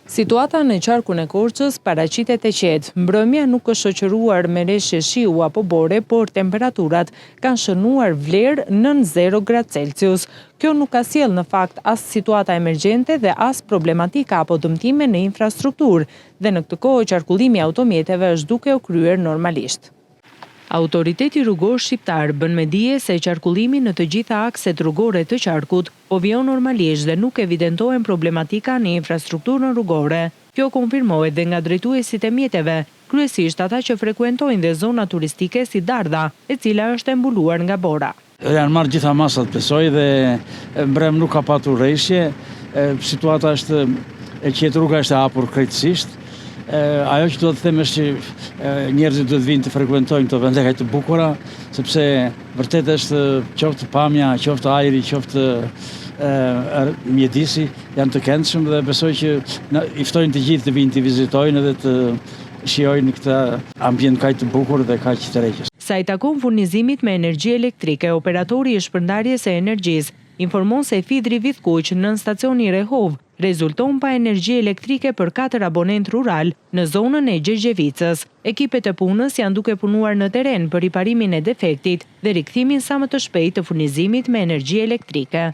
Situata në qarkun e Korçës paraqitet e qetë. Mbrëmja nuk është shoqëruar me reshje shiu apo bore, por temperaturat kanë shënuar vlerë nën 0 gradë Celsius. Kjo nuk ka sjellë në fakt as situata emergjente dhe as problematika apo dëmtime në infrastrukturë, dhe në këtë kohë qarkullimi i automjeteve është duke u kryer normalisht. Autoriteti rrugor shqiptar bën me dije se qarkullimi në të gjitha akset rrugore të qarkut po vjon normalisht dhe nuk evidentohen problematika në infrastrukturën rrugore. Kjo konfirmohet dhe nga drejtuesit e mjeteve, kryesisht ata që frekuentojnë dhe zona turistike si Dardha, e cila është e mbuluar nga bora. Janë marrë gjitha masat besoj dhe mbrëm nuk ka patur rreshje, situata është e qetë, rruga është e hapur krejtësisht. Ajo që do të them është që njerëzit duhet vinë të frekuentojnë këto vende kaq të bukura, sepse vërtet është qoftë pamja, qoftë ajri, qoftë mjedisi janë të këndshëm dhe besoj që i ftojnë të gjithë të vinë të vizitojnë dhe të shijojnë këtë ambient kaq të bukur dhe kaq të tërheqës. Sa i takon furnizimit me energji elektrike, operatori i shpërndarjes së energjisë informon se Fidri Vidhkuq nën stacioni Rehov rezulton pa energji elektrike për 4 abonent rural në zonën e Gjergjevicës. Ekipet e punës janë duke punuar në teren për riparimin e defektit dhe rikthimin sa më të shpejtë të furnizimit me energji elektrike.